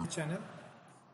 channel.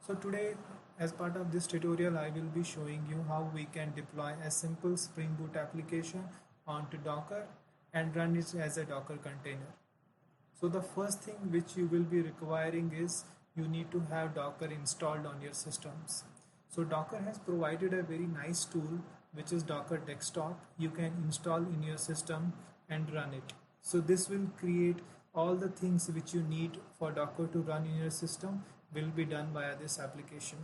So today, as part of this tutorial, I will be showing you how we can deploy a simple Spring Boot application onto Docker and run it as a Docker container. So the first thing which you will be requiring is you need to have Docker installed on your systems. So Docker has provided a very nice tool which is Docker Desktop. You can install in your system and run it. So this will create all the things which you need for Docker to run in your system will be done via this application.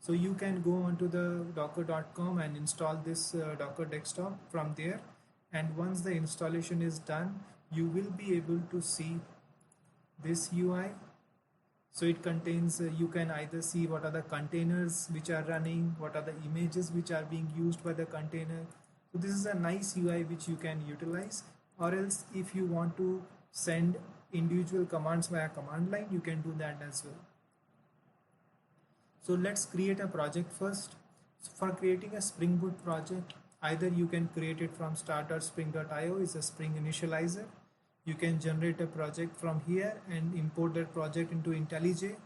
So you can go onto the docker.com and install this Docker Desktop from there. And once the installation is done, you will be able to see this UI. So it contains, you can either see what are the containers which are running, what are the images which are being used by the container. So this is a nice UI which you can utilize, or else if you want to send individual commands via command line, you can do that as well. So let's create a project first. So for creating a Spring Boot project, either you can create it from start.spring.io is a Spring initializer. You can generate a project from here and import that project into IntelliJ,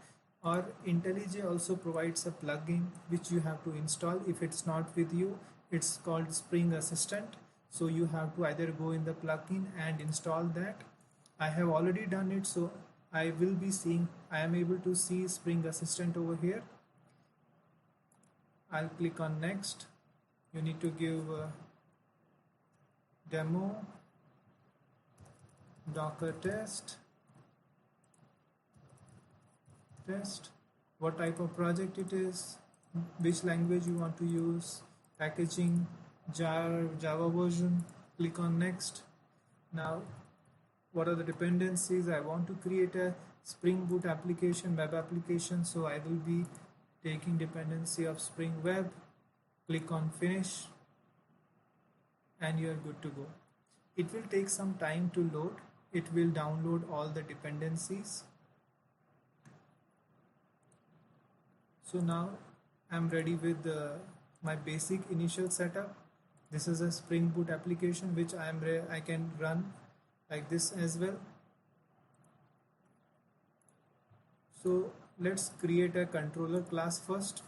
or IntelliJ also provides a plugin which you have to install. If it's not with you, it's called Spring Assistant. So you have to either go in the plugin and install that. I have already done it, so I am able to see Spring Assistant over here. I'll click on next. You need to give demo Docker test, what type of project it is, which language you want to use, packaging, Java version. Click on next. Now what are the dependencies? I want to create a Spring Boot application, web application, so I will be taking dependency of Spring Web. Click on finish and you are good to go. It will take some time to load. It will download all the dependencies. So now I'm ready with my basic initial setup. This is a Spring Boot application which I can run like this as well. So let's create a controller class first.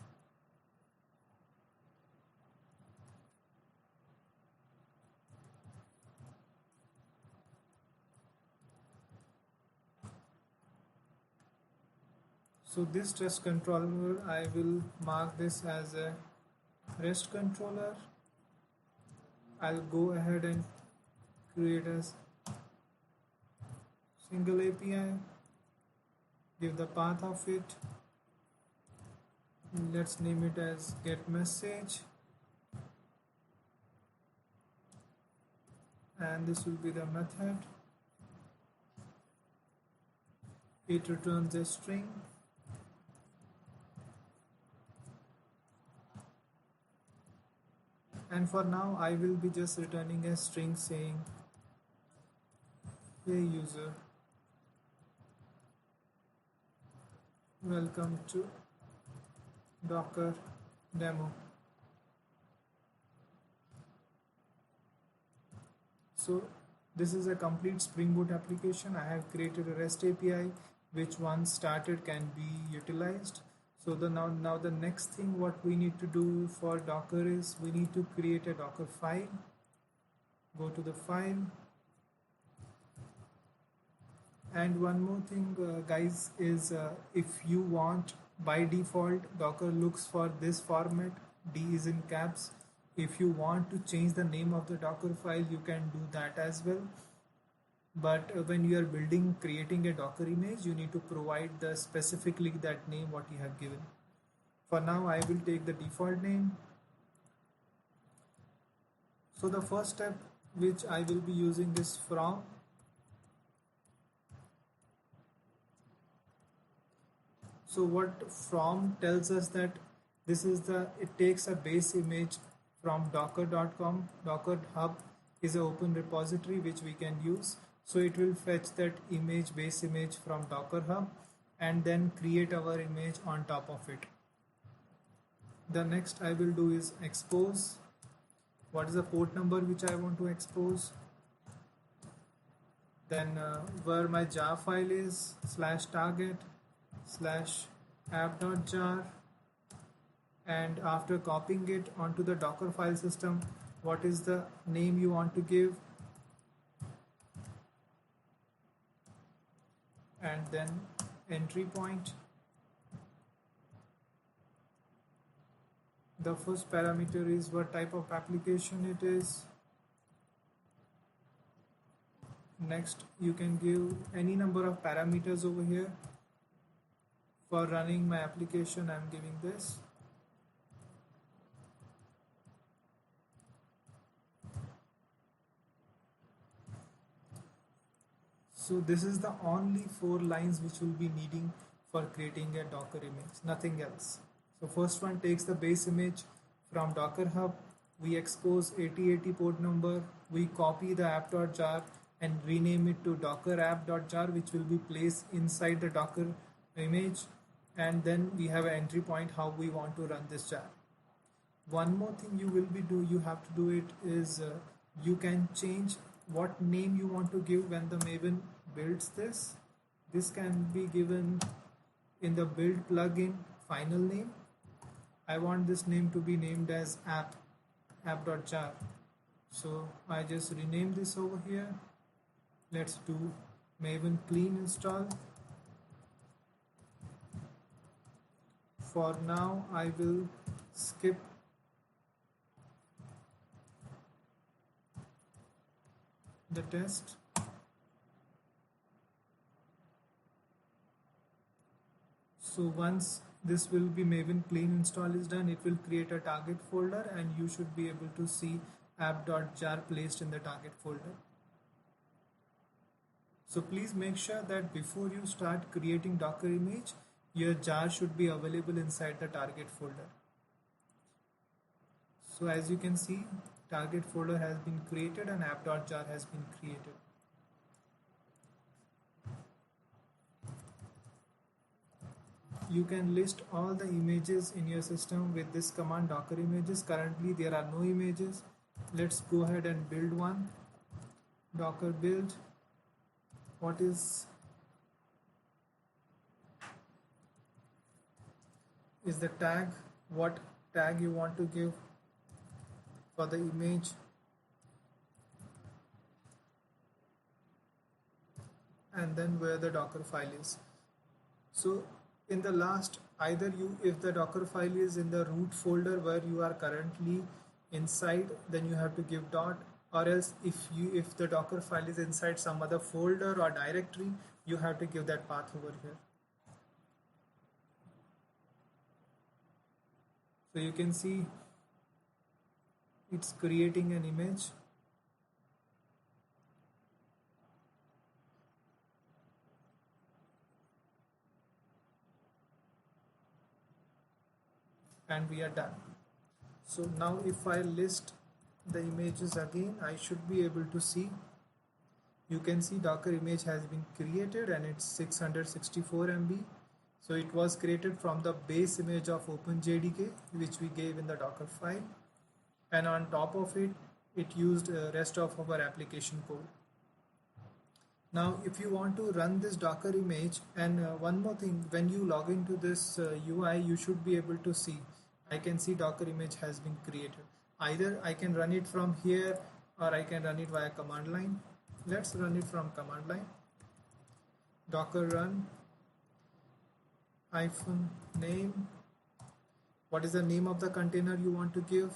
So this REST controller, I will mark this as a REST controller. I'll go ahead and create a single API, give the path of it. Let's name it as get message, and this will be the method. It returns a string. And for now I will be just returning a string saying, hey user, welcome to Docker demo. So this is a complete Spring Boot application. I have created a REST API which once started can be utilized. So now the next thing what we need to do for Docker is we need to create a Docker file. Go to the file. And one more thing guys is if you want, by default Docker looks for this format, D is in caps. If you want to change the name of the Docker file, you can do that as well. But when you are creating a Docker image, you need to provide the specifically that name what you have given. For now, I will take the default name. So the first step which I will be using is from. So what from tells us that it takes a base image from docker.com. Docker Hub is an open repository which we can use. So it will fetch that base image from Docker Hub and then create our image on top of it. The next I will do is expose. What is the port number which I want to expose? Then where my jar file is /target, slash app.jar, and after copying it onto the Docker file system, what is the name you want to give, and then entry point. The first parameter is what type of application it is. Next, you can give any number of parameters over here. For running my application, I'm giving this. So this is the only 4 lines which will be needing for creating a Docker image, nothing else. So first one takes the base image from Docker Hub. We expose 8080 port number. We copy the app.jar and rename it to docker app.jar, which will be placed inside the Docker image. And then we have an entry point how we want to run this jar. One more thing you have to do it is you can change what name you want to give when the Maven builds this. This can be given in the build plugin final name. I want this name to be named as app.jar. So I just rename this over here. Let's do Maven clean install. For now, I will skip the test. So once this will be Maven clean install is done, it will create a target folder and you should be able to see app.jar placed in the target folder. So please make sure that before you start creating Docker image, your jar should be available inside the target folder. So as you can see, target folder has been created and app.jar has been created. You can list all the images in your system with this command docker images. Currently there are no images. Let's go ahead and build one. Docker build. What is the tag? What tag you want to give for the image? And then where the Docker file is. So in the last, either if the Docker file is in the root folder where you are currently inside, then you have to give dot, or else if the Docker file is inside some other folder or directory, you have to give that path over here. So you can see it's creating an image. And we are done. So now if I list the images again, I should be able to see. You can see Docker image has been created and it's 664 MB. So it was created from the base image of OpenJDK, which we gave in the Docker file. And on top of it, it used rest of our application code. Now, if you want to run this Docker image, and one more thing, when you log into this UI, you should be able to see. I can see Docker image has been created. Either I can run it from here or I can run it via command line. Let's run it from command line. Docker run -name. What is the name of the container you want to give?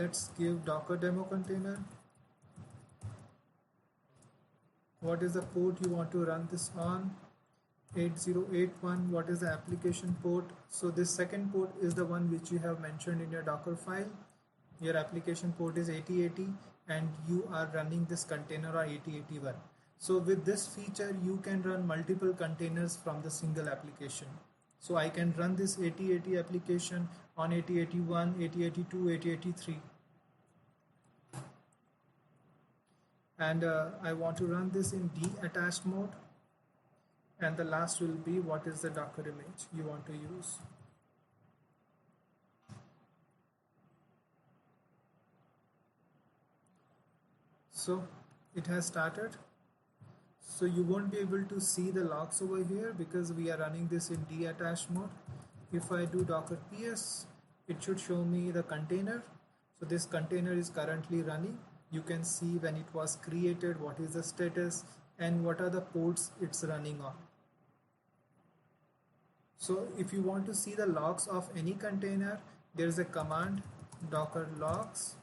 Let's give Docker demo container. What is the port you want to run this on? 8081. What is the application port? So this second port is the one which you have mentioned in your Docker file. Your application port is 8080 and you are running this container on 8081. So with this feature, you can run multiple containers from the single application. So I can run this 8080 application on 8081, 8082, 8083. And I want to run this in detached mode. And the last will be what is the Docker image you want to use. So it has started. So you won't be able to see the logs over here because we are running this in detached mode. If I do docker ps, it should show me the container. So this container is currently running. You can see when it was created, what is the status, and what are the ports it's running on. So if you want to see the logs of any container, there is a command docker logs.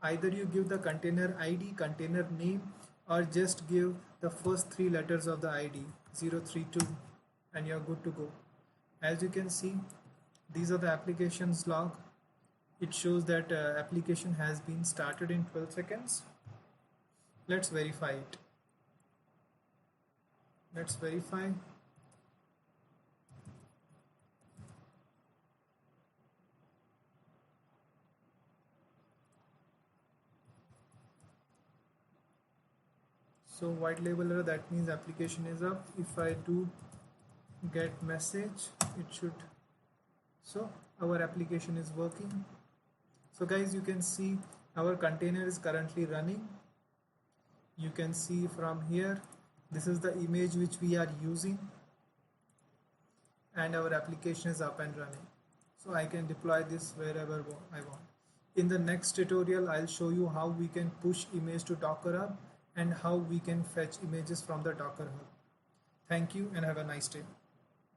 Either you give the container ID, container name, or just give the first three letters of the ID 032 and you're good to go. As you can see, these are the applications log. It shows that application has been started in 12 seconds. Let's verify it. Let's verify. So white label error, that means application is up. If I do get message, it should, so our application is working. So guys, you can see our container is currently running. You can see from here, this is the image which we are using, and our application is up and running. So I can deploy this wherever I want. In the next tutorial, I'll show you how we can push image to Docker Hub and how we can fetch images from the Docker Hub. Thank you and have a nice day.